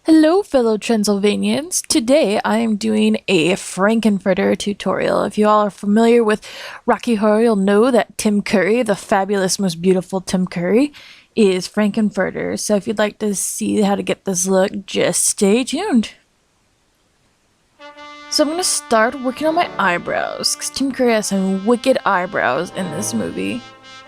Hello fellow Transylvanians, today I am doing a Frankenfurter tutorial. If you all are familiar with Rocky Horror, you'll know that Tim Curry, the fabulous, most beautiful Tim Curry, is Frankenfurter. So if you'd like to see how to get this look, just stay tuned. So I'm going to start working on my eyebrows, because Tim Curry has some wicked eyebrows in this movie.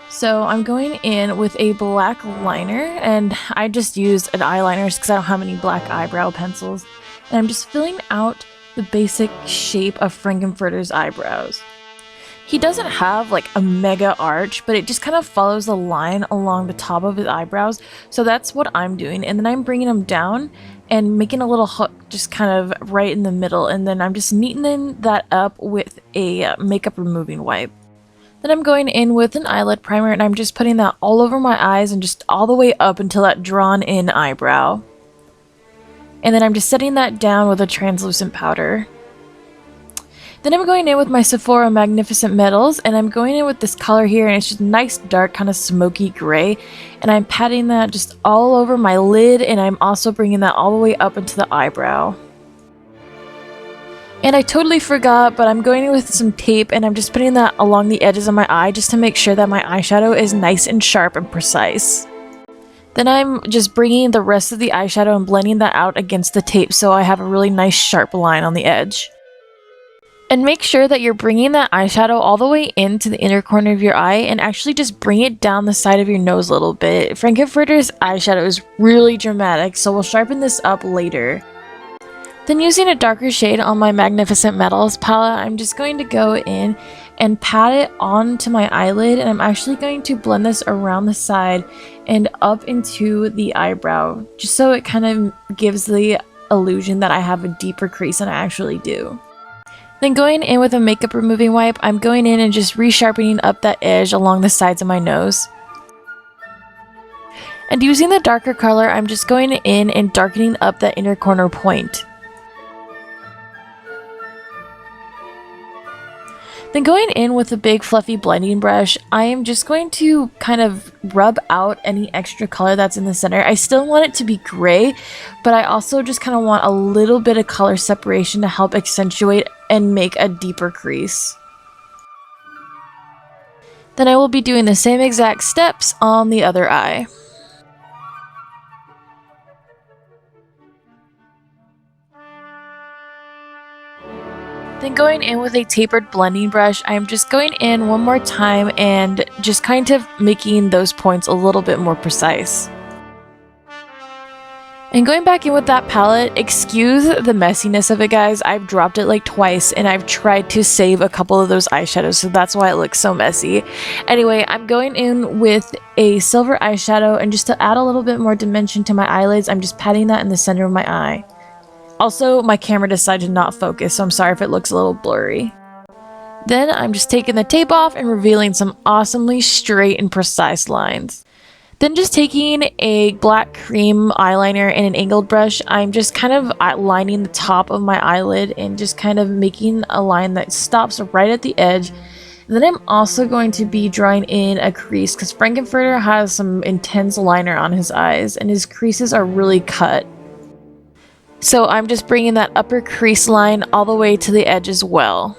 So I'm going in with a black liner, and I just used an eyeliner because I don't have any black eyebrow pencils. And I'm just filling out the basic shape of Frankenfurter's eyebrows. He doesn't have like a mega arch, but it just kind of follows the line along the top of his eyebrows. So that's what I'm doing. And then I'm bringing them down and making a little hook just kind of right in the middle. And then I'm just neatening that up with a makeup removing wipe. Then I'm going in with an eyelid primer, and I'm just putting that all over my eyes and just all the way up until that drawn in eyebrow. And then I'm just setting that down with a translucent powder. Then I'm going in with my Sephora Magnificent Metals, and I'm going in with this color here, and it's just nice dark kind of smoky gray. And I'm patting that just all over my lid, and I'm also bringing that all the way up into the eyebrow. And I totally forgot, but I'm going in with some tape, and I'm just putting that along the edges of my eye just to make sure that my eyeshadow is nice and sharp and precise. Then I'm just bringing the rest of the eyeshadow and blending that out against the tape so I have a really nice sharp line on the edge. And make sure that you're bringing that eyeshadow all the way into the inner corner of your eye, and actually just bring it down the side of your nose a little bit. Frankenfurter's eyeshadow is really dramatic, so we'll sharpen this up later. Then using a darker shade on my Magnificent Metals palette, I'm just going to go in and pat it onto my eyelid, and I'm actually going to blend this around the side and up into the eyebrow, just so it kind of gives the illusion that I have a deeper crease than I actually do. Then going in with a makeup removing wipe, I'm going in and just resharpening up that edge along the sides of my nose. And using the darker color, I'm just going in and darkening up that inner corner point. Then going in with a big fluffy blending brush, I am just going to kind of rub out any extra color that's in the center. I still want it to be gray, but I also just kind of want a little bit of color separation to help accentuate and make a deeper crease. Then I will be doing the same exact steps on the other eye. Then going in with a tapered blending brush, I'm just going in one more time and just kind of making those points a little bit more precise. And going back in with that palette, excuse the messiness of it, guys. I've dropped it like twice, and I've tried to save a couple of those eyeshadows, so that's why it looks so messy. Anyway, I'm going in with a silver eyeshadow, and just to add a little bit more dimension to my eyelids, I'm just patting that in the center of my eye. Also, my camera decided to not focus, so I'm sorry if it looks a little blurry. Then I'm just taking the tape off and revealing some awesomely straight and precise lines. Then just taking a black cream eyeliner and an angled brush, I'm just kind of lining the top of my eyelid and just kind of making a line that stops right at the edge. And then I'm also going to be drawing in a crease, because Frankenfurter has some intense liner on his eyes, and his creases are really cut. So I'm just bringing that upper crease line all the way to the edge as well.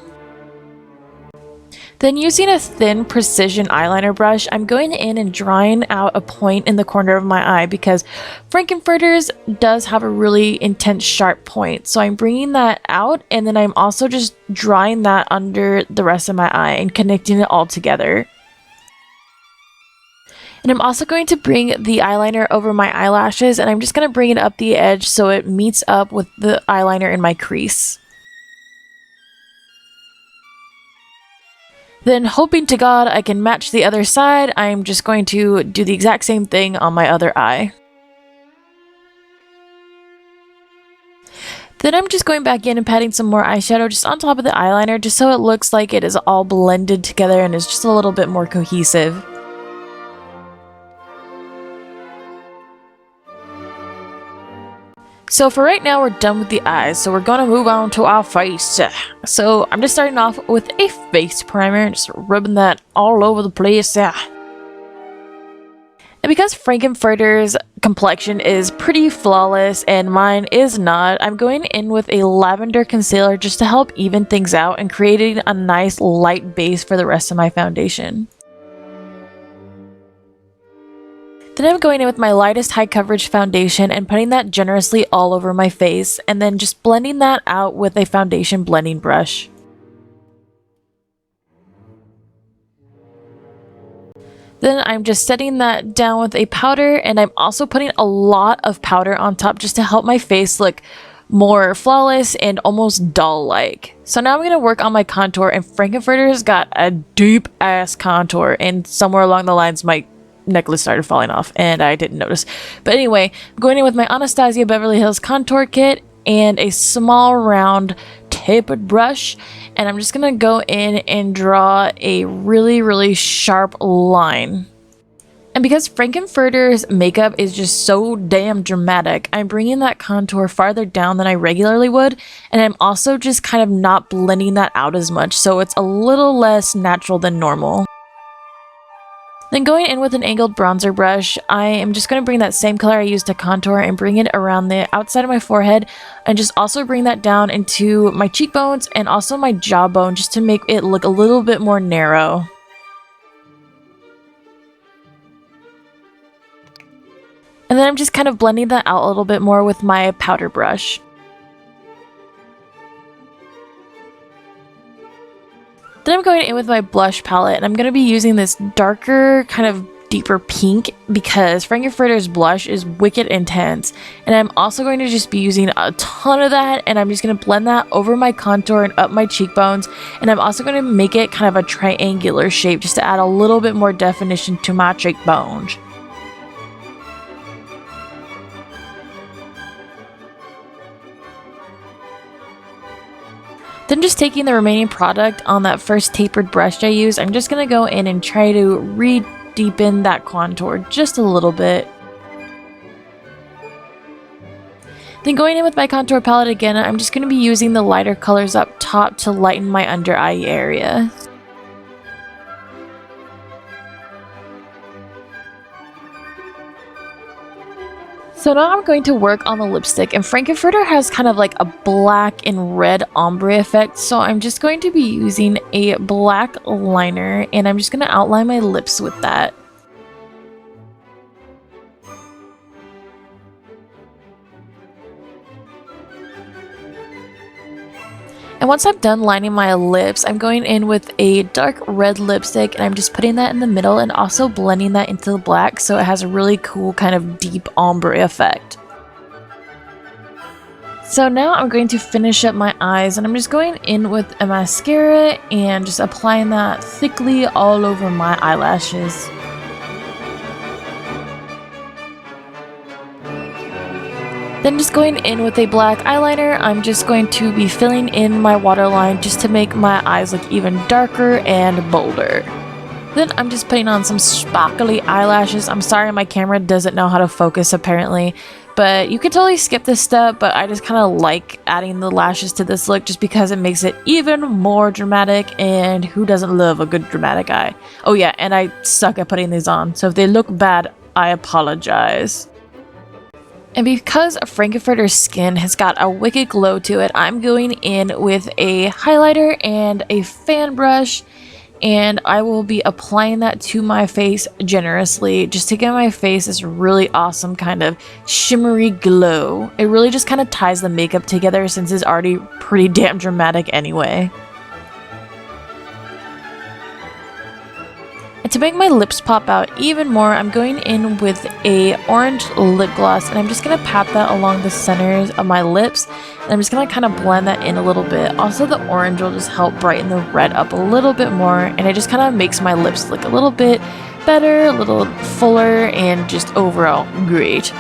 Then using a thin precision eyeliner brush, I'm going in and drawing out a point in the corner of my eye, because Frankenfurter's does have a really intense sharp point. So I'm bringing that out, and then I'm also just drawing that under the rest of my eye and connecting it all together. And I'm also going to bring the eyeliner over my eyelashes, and I'm just going to bring it up the edge so it meets up with the eyeliner in my crease. Then, hoping to God I can match the other side, I'm just going to do the exact same thing on my other eye. Then I'm just going back in and patting some more eyeshadow just on top of the eyeliner, just so it looks like it is all blended together and is just a little bit more cohesive. So for right now, we're done with the eyes, so we're gonna move on to our face. So I'm just starting off with a face primer, just rubbing that all over the place. And because Frankenfurter's complexion is pretty flawless and mine is not, I'm going in with a lavender concealer just to help even things out and creating a nice light base for the rest of my foundation. Then I'm going in with my lightest high coverage foundation and putting that generously all over my face and then just blending that out with a foundation blending brush. Then I'm just setting that down with a powder, and I'm also putting a lot of powder on top just to help my face look more flawless and almost doll-like. So now I'm going to work on my contour, and Frankenfurter's got a deep ass contour, and somewhere along the lines my necklace started falling off and I didn't notice. But anyway, I'm going in with my Anastasia Beverly Hills contour kit and a small round tapered brush, and I'm just gonna go in and draw a really sharp line. And because Frankenfurter's makeup is just so damn dramatic, I'm bringing that contour farther down than I regularly would, and I'm also just kind of not blending that out as much, so it's a little less natural than normal. Then going in with an angled bronzer brush, I am just going to bring that same color I used to contour and bring it around the outside of my forehead, and just also bring that down into my cheekbones and also my jawbone just to make it look a little bit more narrow. And then I'm just kind of blending that out a little bit more with my powder brush. Then I'm going in with my blush palette, and I'm going to be using this darker, kind of deeper pink because Frankenfurter's blush is wicked intense. And I'm also going to just be using a ton of that, and I'm just going to blend that over my contour and up my cheekbones. And I'm also going to make it kind of a triangular shape just to add a little bit more definition to my cheekbones. Then just taking the remaining product on that first tapered brush I used, I'm just going to go in and try to re-deepen that contour just a little bit. Then going in with my contour palette again, I'm just going to be using the lighter colors up top to lighten my under eye area. So now I'm going to work on the lipstick, and Frankenfurter has kind of like a black and red ombre effect, so I'm just going to be using a black liner, and I'm just going to outline my lips with that. And once I'm done lining my lips, I'm going in with a dark red lipstick, and I'm just putting that in the middle and also blending that into the black so it has a really cool kind of deep ombre effect. So now I'm going to finish up my eyes, and I'm just going in with a mascara and just applying that thickly all over my eyelashes. Then just going in with a black eyeliner, I'm just going to be filling in my waterline just to make my eyes look even darker and bolder. Then I'm just putting on some sparkly eyelashes. I'm sorry my camera doesn't know how to focus apparently, but you could totally skip this step, but I just kind of like adding the lashes to this look just because it makes it even more dramatic, and who doesn't love a good dramatic eye? Oh yeah, and I suck at putting these on, so if they look bad, I apologize. And because Frankenfurter's skin has got a wicked glow to it, I'm going in with a highlighter and a fan brush, and I will be applying that to my face generously just to give my face this really awesome kind of shimmery glow. It really just kind of ties the makeup together since it's already pretty damn dramatic anyway. And to make my lips pop out even more, I'm going in with a orange lip gloss, and I'm just going to pat that along the centers of my lips, and I'm just going to kind of blend that in a little bit. Also, the orange will just help brighten the red up a little bit more, and it just kind of makes my lips look a little bit better, a little fuller, and just overall great.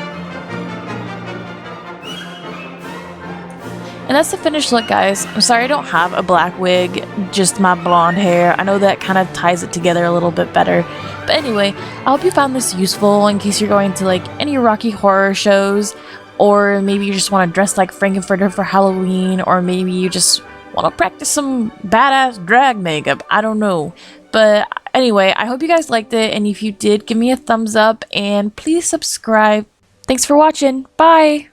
And that's the finished look, guys. I'm sorry I don't have a black wig, just my blonde hair. I know that kind of ties it together a little bit better. But anyway, I hope you found this useful in case you're going to like any Rocky Horror shows, or maybe you just want to dress like Frankenfurter for Halloween, or maybe you just want to practice some badass drag makeup. I don't know. But anyway, I hope you guys liked it, and if you did, give me a thumbs up and please subscribe. Thanks for watching. Bye!